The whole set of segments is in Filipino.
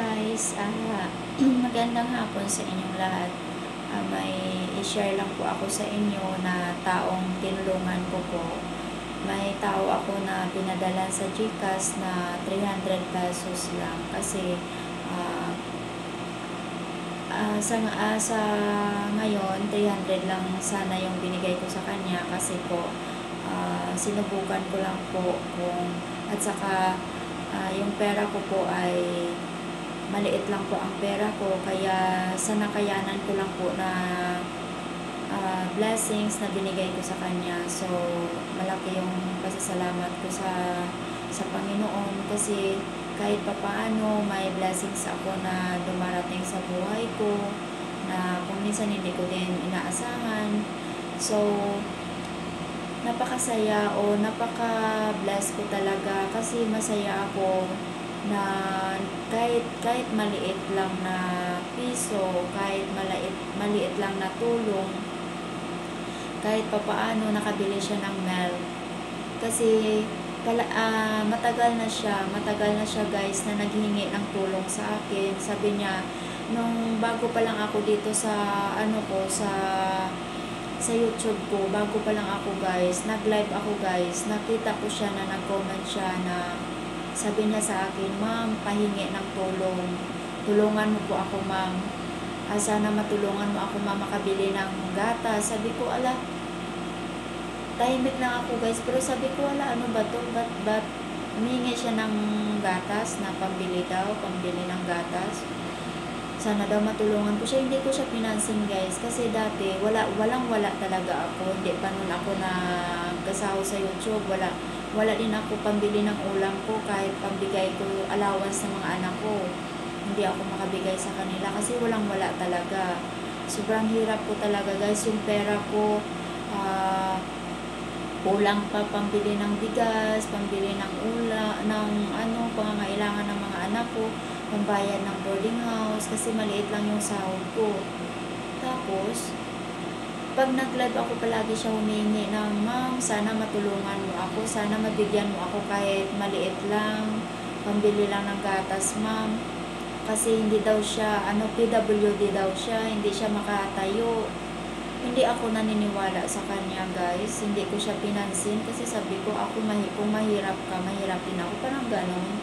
Guys, magandang hapon sa inyong lahat. May i-share lang po ako sa inyo na taong tinulungan ko po. May tao ako na pinadala sa GCash na 300 pesos lang kasi sa ngayon 300 lang sana yung binigay ko sa kanya kasi po sinubukan ko lang po kung at saka yung pera ko po ay maliit lang po ang pera ko, kaya sa nakayanan ko lang po na blessings na binigay ko sa kanya. So malaki yung pasasalamat ko sa Panginoon kasi kahit papaano may blessings ako na dumarating sa buhay ko na kung minsan hindi ko din inaasahan. So napakasaya o napaka-bless ko talaga kasi masaya ako na kahit maliit lang na piso, kahit maliit lang na tulong, kahit papaano nakabili siya ng milk. Kasi matagal na siya guys na naghingi ng tulong sa akin. Sabi niya, nung bago pa lang ako dito sa sa YouTube ko, bago pa lang ako guys, nag-live ako guys, nakita ko siya na nag-comment siya na sabi niya sa akin, "Ma'am, pahingi ng tulong. Tulungan mo po ako, ma'am. Sana matulungan mo ako, ma'am, makabili ng gatas." Sabi ko, ala, tahimik lang ako guys, pero sabi ko, ala, ano ba to? Ba't humingi siya ng gatas na pambili ng gatas? Sana daw matulungan ko siya. Hindi ko siya pinansin guys kasi dati walang-wala talaga ako. Hindi pa nun ako nagkasahod sa YouTube. Wala din ako pambili ng ulam ko, kahit pambigay ko allowance sa mga anak ko. Hindi ako makabigay sa kanila kasi walang-wala talaga. Sobrang hirap ko talaga guys. Yung pera ko kulang pa pambili ng bigas, pambili ng pangangailangan ng mga anak ko, pambayad ng boarding house kasi maliit lang yung sahod ko. Tapos pag nag-live ako, palagi siya humingi ng, "Ma'am, sana matulungan mo ako, sana mabigyan mo ako kahit maliit lang, pambili lang ng gatas, ma'am." Kasi hindi daw siya, PWD daw siya, hindi siya makatayo. Hindi ako naniniwala sa kanya guys, hindi ko siya pinansin kasi sabi ko, kung mahirap ka, mahirap din ako, parang ganon.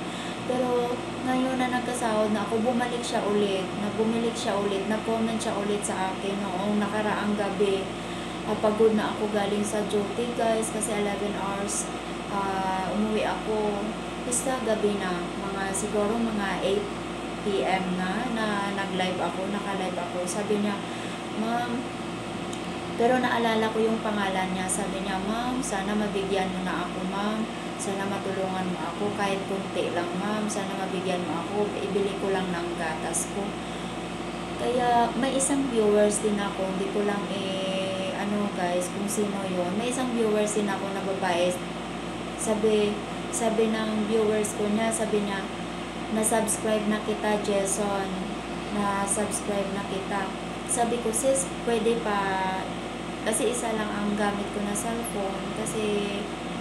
Pero ngayon na nagkasahod na ako, bumalik siya ulit, nag-comment siya ulit sa akin noong nakaraang gabi. Pagod na ako galing sa duty guys kasi 11 hours umuwi ako. Basta gabi na, siguro mga 8 PM na naka-live ako. Sabi niya, "Ma'am," pero naalala ko yung pangalan niya. Sabi niya, "Ma'am, sana mabigyan mo na ako, ma'am. Sana matulungan mo ako kahit kunti lang, ma'am. Sana mabigyan mo ako. Ibili ko lang ng gatas ko." Kaya may isang viewers din ako. Hindi ko lang guys kung sino yon. May isang viewers din ako na babae. Sabi ng viewers ko niya, sabi niya, "Na-subscribe na kita, Jason. Na-subscribe na kita." Sabi ko, "Sis, pwede pa." Kasi isa lang ang gamit ko na cellphone kasi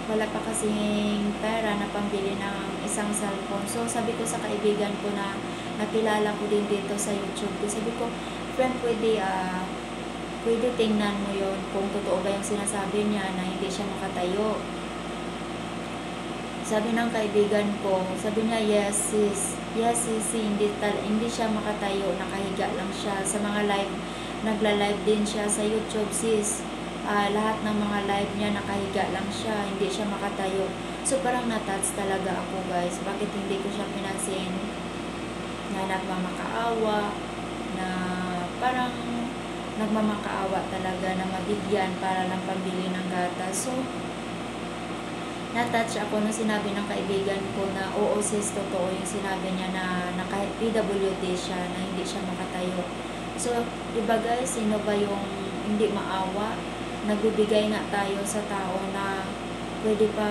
wala pa kasing pera na pambili ng isang cellphone. So sabi ko sa kaibigan ko na nakilala ko din dito sa YouTube ko, sabi ko, "Friend, pwede tingnan mo yon kung totoo ba yung sinasabi niya na hindi siya makatayo." Sabi ng kaibigan ko, sabi niya, "Yes sis, hindi siya makatayo, nakahiga lang siya sa mga live." Nagla-live din siya sa YouTube, sis. Lahat ng mga live niya nakahiga lang siya, hindi siya makatayo. So parang na-touch talaga ako guys. Bakit hindi ko siya pinansin na nagmamakaawa, na parang nagmamakaawa talaga na mabigyan para lang pambili ng gatas. So na-touch ako nung sinabi ng kaibigan ko na, "Oo sis, totoo yung sinabi niya na kahit PWD siya, na hindi siya makatayo." So, diba guys, sino ba yung hindi maawa? Nagbibigay nga tayo sa tao na pwede pa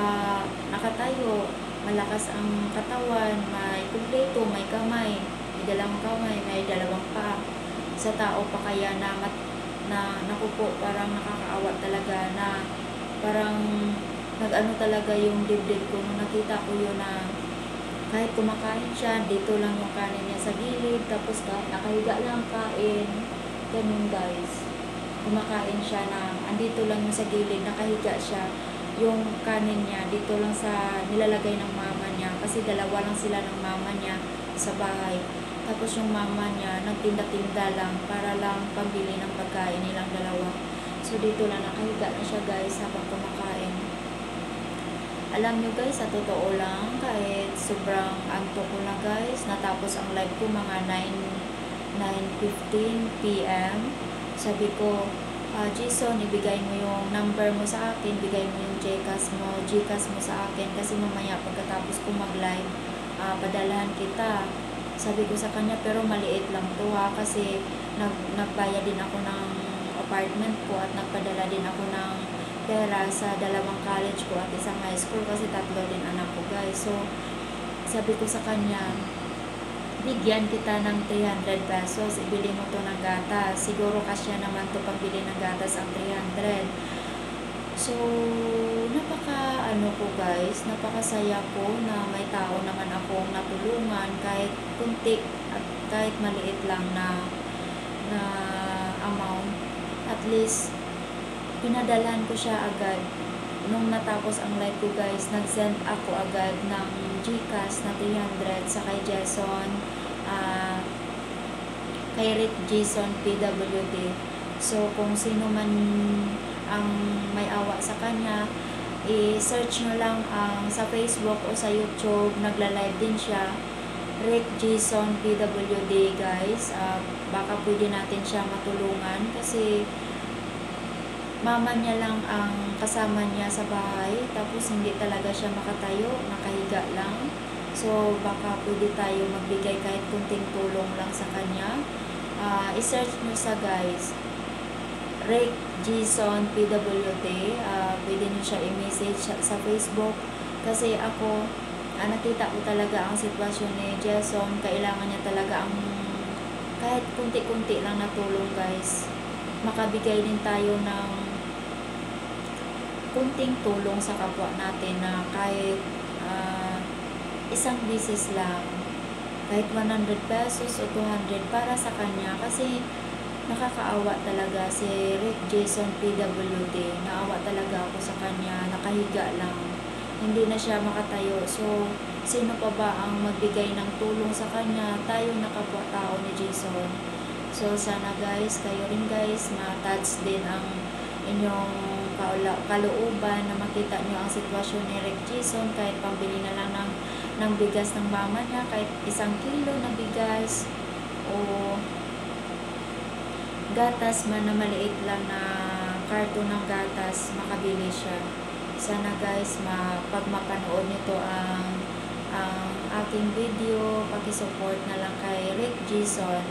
nakatayo, malakas ang katawan, may kumpleto, may kamay, may dalawang kamay, may dalawang paa. Sa tao pa kaya naku po, parang nakakaawa talaga na parang nag-ano talaga yung dibdib ko nung nakita ko yun na Kahit kumakain siya, dito lang yung kanin niya sa gilid, tapos nakahiga lang kain. Ganun guys. Kumakain siya na andito lang yung sa gilid, nakahiga siya. Yung kanin niya, dito lang sa nilalagay ng mama niya. Kasi dalawa lang sila ng mama niya sa bahay. Tapos yung mama niya, nagtinda-tinda lang para lang pambili ng pagkain nilang dalawa. So dito lang, nakahiga na siya guys habang kumakain. Alam nyo guys, sa totoo lang, kahit sobrang antok ko na guys, natapos ang live ko mga 9:15 PM. Sabi ko, Jason, ibigay mo yung number mo sa akin, bigay mo yung Gcash mo sa akin, kasi mamaya pagkatapos ko mag-live, padalahan kita. Sabi ko sa kanya, pero maliit lang to ha, kasi nagbayad din ako ng apartment ko at nagpadala din ako ng pera sa dalawang college ko at isang high school kasi 3 din anak ko guys. So, sabi ko sa kanya, bigyan kita ng 300 pesos, ibili mo to ng gatas. Siguro kasya naman to pagbili ng gatas ang 300. So, ko guys, napakasaya ko na may tao naman akong natulungan kahit kunti at kahit maliit lang na amount. At least, pinadalhan ko siya agad. Nung natapos ang live ko guys, nag-send ako agad ng Gcash na 300 sa kay Jason, kay Rick Jason PWD. So, kung sino man ang may awa sa kanya, i-search nyo lang sa Facebook o sa YouTube, nagla-live din siya, Rick Jason PWD guys. Baka pwede natin siya matulungan kasi mama niya lang ang kasama niya sa bahay, tapos hindi talaga siya makatayo, nakahiga lang. So baka pwede tayo magbigay kahit kunting tulong lang sa kanya. I-search nyo sa guys, Rick Jason PWD. Pwede nyo siya i-message sa Facebook kasi ako, nakita ko talaga ang sitwasyon ni Jason. Kailangan niya talaga ang kahit kunti-kunti lang na tulong guys. Makabigay din tayo ng kunting tulong sa kapwa natin na kahit isang bisis lang, kahit 100 pesos o 200 para sa kanya, kasi nakakaawa talaga si Rick Jason PWD. Naawa talaga ako sa kanya, nakahiga lang, hindi na siya makatayo. So sino pa ba ang magbigay ng tulong sa kanya? Tayo na kapwa-tao ni Jason. So sana guys, kayo rin guys, ma-touch din ang inyong kalooban na makita nyo ang sitwasyon ni Rick Jason. Kahit pambili na lang ng bigas ng mama niya, kahit 1 kilo na bigas o gatas man na maliit lang na karton ng gatas, makabili siya. Sana guys, pag mapanood nito ang aking video, pakisupport na lang kay Rick Jason.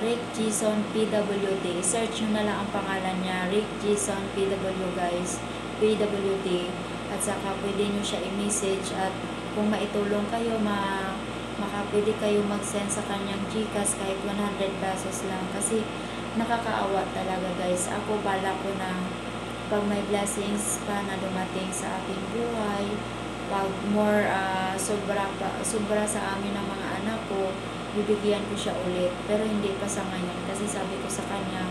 Rick Jason PWD. Search nyo na lang ang pangalan niya, Rick Jason PWD. At saka pwede nyo siya i-message, at kung maitulong kayo, pwede kayo mag-send sa kanyang Gcash kahit 100 pesos lang, kasi nakakaawa talaga guys. Ako, bala ko na pag may blessings pa na dumating sa aking buhay, pag more sobra sa amin ng mga anak ko, bibigyan ko siya ulit. Pero hindi pa sa ngayon, kasi sabi ko sa kanya,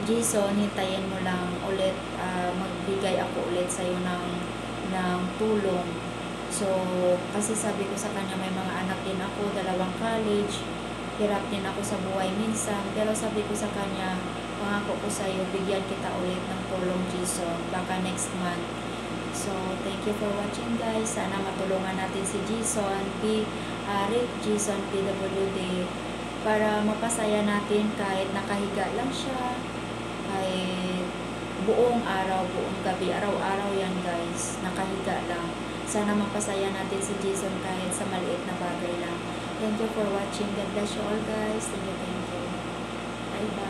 Jason, hintayin mo lang ulit, magbigay ako ulit sa'yo ng tulong. So kasi sabi ko sa kanya, may mga anak din ako, 2 college, hirap din ako sa buhay minsan. Pero sabi ko sa kanya, pangako ko sa'yo, bigyan kita ulit ng tulong Jason, baka next month. So thank you for watching guys. Sana matulungan natin si Jason Rick Jason PWD para mapasaya natin kahit nakahiga lang siya, kahit buong araw, buong gabi, araw-araw yan guys, nakahiga lang. Sana mapasaya natin si Jason kahit sa maliit na bagay lang. Thank you for watching. God bless you all guys. Thank you. Bye bye.